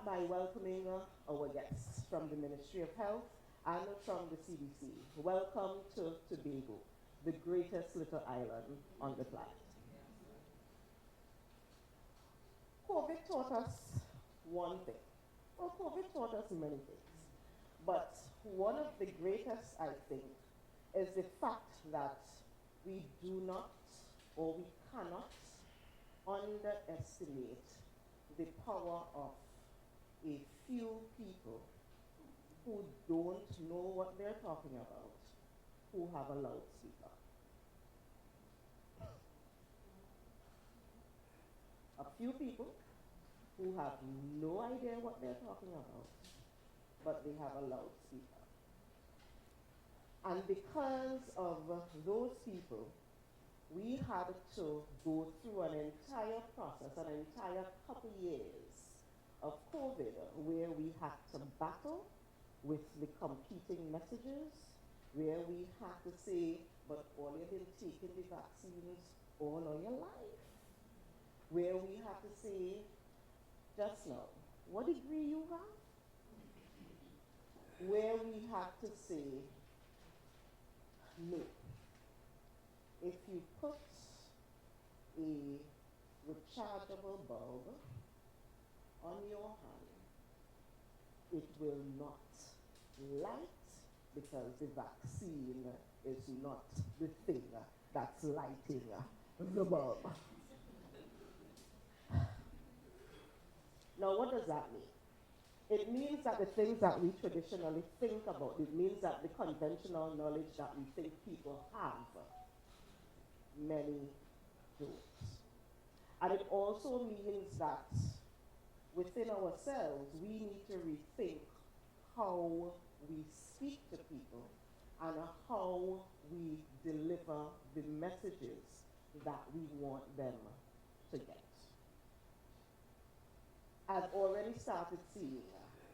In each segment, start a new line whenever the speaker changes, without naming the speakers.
start by welcoming our guests from the Ministry of Health and from the CDC. Welcome to Tobago, the greatest little island on the planet. COVID taught us one thing. Well, COVID taught us many things. But one of the greatest, I think, is the fact that we do not or we cannot underestimate the power of a few people who don't know what they're talking about, who have a loudspeaker. A few people who have no idea what they're talking about, but they have a loudspeaker. And because of those people, we had to go through an entire process, an entire couple years of COVID, where we had to battle with the competing messages, where we had to say, but all you've been taking the vaccines all of your life. Where we had to say, just now, what degree you have? Where we had to say, no. If you put a rechargeable bulb on your hand, it will not light because the vaccine is not the thing that's lighting the bulb. Now, what does that mean? It means that the things that we traditionally think about, it means that the conventional knowledge that we think people have, many don't. And it also means that within ourselves, we need to rethink how we speak to people and how we deliver the messages that we want them to get. I've already started seeing,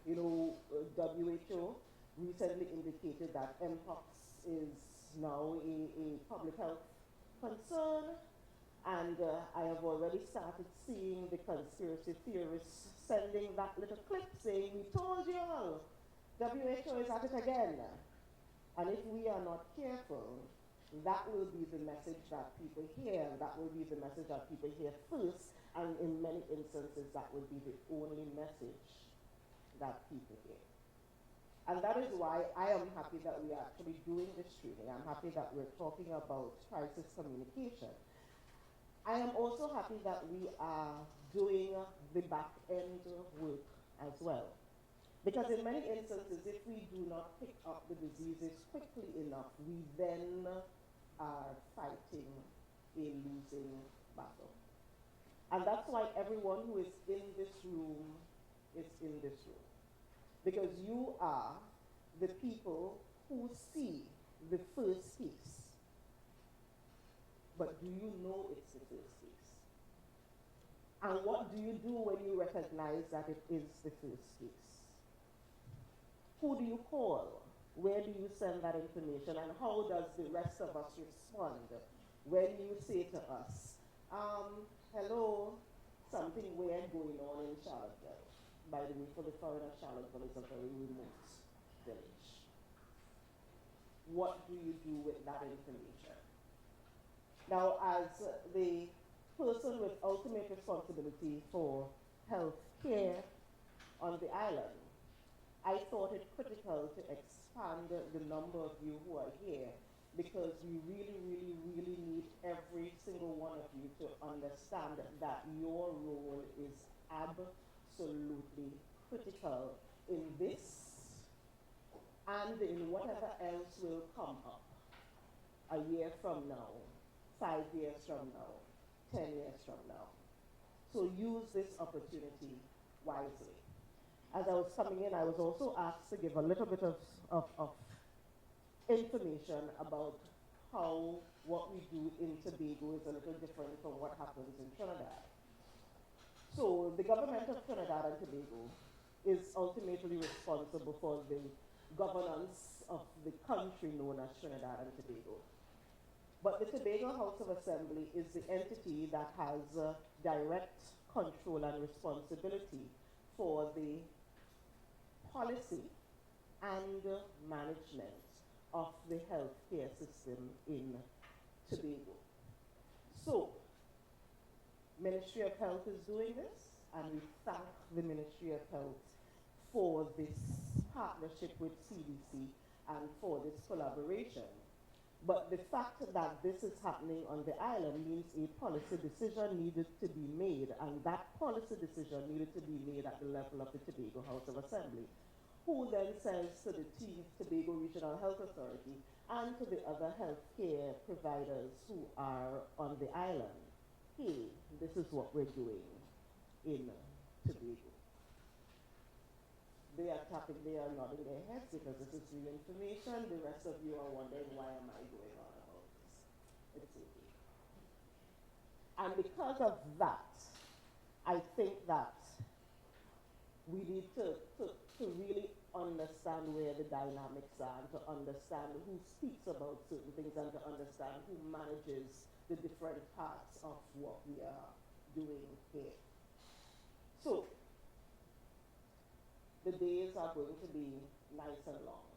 WHO recently indicated that Mpox is now a public health concern, and I have already started seeing the conspiracy theorists sending that little clip saying, we told you all, WHO is at it again. And if we are not careful, that will be the message that people hear, that will be the message that people hear first, and in many instances that will be the only message that people hear. And that is why I am happy that we are actually doing this training. I'm happy that we're talking about crisis communication. I am also happy that we are doing the back-end work as well. Because in many instances, if we do not pick up the diseases quickly enough, we then are fighting a losing battle. And that's why everyone who is in this room is in this room. Because you are the people who see the first case. But do you know it's the first case? And what do you do when you recognize that it is the first case? Who do you call? Where do you send that information? And how does the rest of us respond when you say to us, hello, something weird going on in Charlottesville. By the way, for the foreigner, Charlottesville is a very remote village. What do you do with that information? Now, as the person with ultimate responsibility for health care on the island, I thought it critical to expand the number of you who are here, because we really need every single one of you to understand that your role is absolutely critical in this and in whatever else will come up a year from now, 5 years from now, 10 years from now. So use this opportunity wisely. As I was coming in, I was also asked to give a little bit of information about how what we do in Tobago is a little different from what happens in Trinidad. So the government of Trinidad and Tobago is ultimately responsible for the governance of the country known as Trinidad and Tobago. But the Tobago House of Assembly is the entity that has direct control and responsibility for the policy and management of the healthcare system in Tobago. So, Ministry of Health is doing this, and we thank the Ministry of Health for this partnership with CDC and for this collaboration. But the fact that this is happening on the island means a policy decision needed to be made, and that policy decision needed to be made at the level of the Tobago House of Assembly, who then says to the Tobago Regional Health Authority and to the other healthcare providers who are on the island, hey, this is what we're doing in Tobago. They are nodding their heads because this is real information. The rest of you are wondering, why am I going on about this? It's okay. And because of that, I think that we need to really understand where the dynamics are, and to understand who speaks about certain things, and to understand who manages the different parts of what we are doing here. So, the days are going to be nice and long.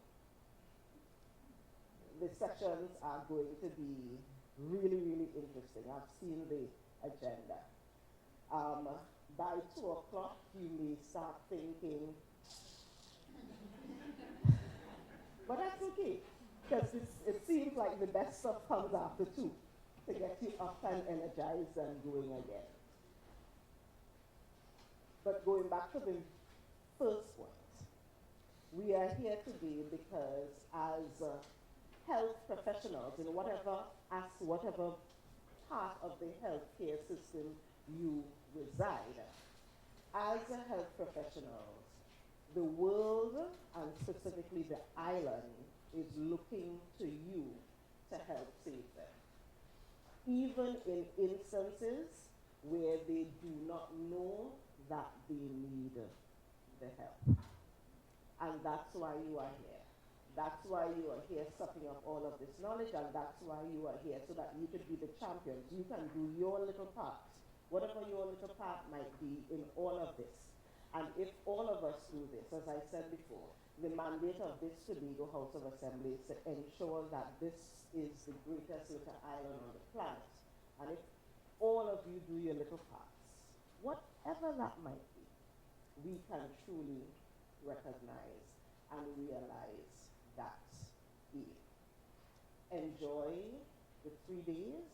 The sessions are going to be really, really interesting. I've seen the agenda. By 2 o'clock, you may start thinking, but that's okay, because it seems like the best stuff comes after 2 to get you up and energized and going again. But going back to the first point, we are here today because as health professionals in whatever part of the healthcare system you reside, as health professionals, the world and specifically the island is looking to you to help save them. Even in instances where they do not know that they need the help. And that's why you are here. That's why you are here sucking up all of this knowledge, and that's why you are here, so that you can be the champions. You can do your little part, whatever your little part might be in all of this. And if all of us do this, as I said before, the mandate of this Tobago House of Assembly is to ensure that this is the greatest little island on the planet. And if all of you do your little parts, whatever that might be, we can truly recognize and realize that we enjoy the 3 days.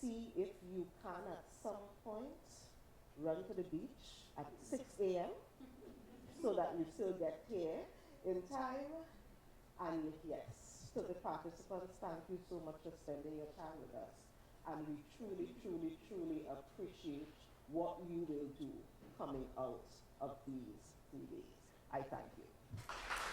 See if you can at some point run to the beach at 6 a.m. so that you still get here in time. And yes, to the participants, thank you so much for spending your time with us. And we truly, truly, truly appreciate what you will do coming out of these 3 days. I thank you.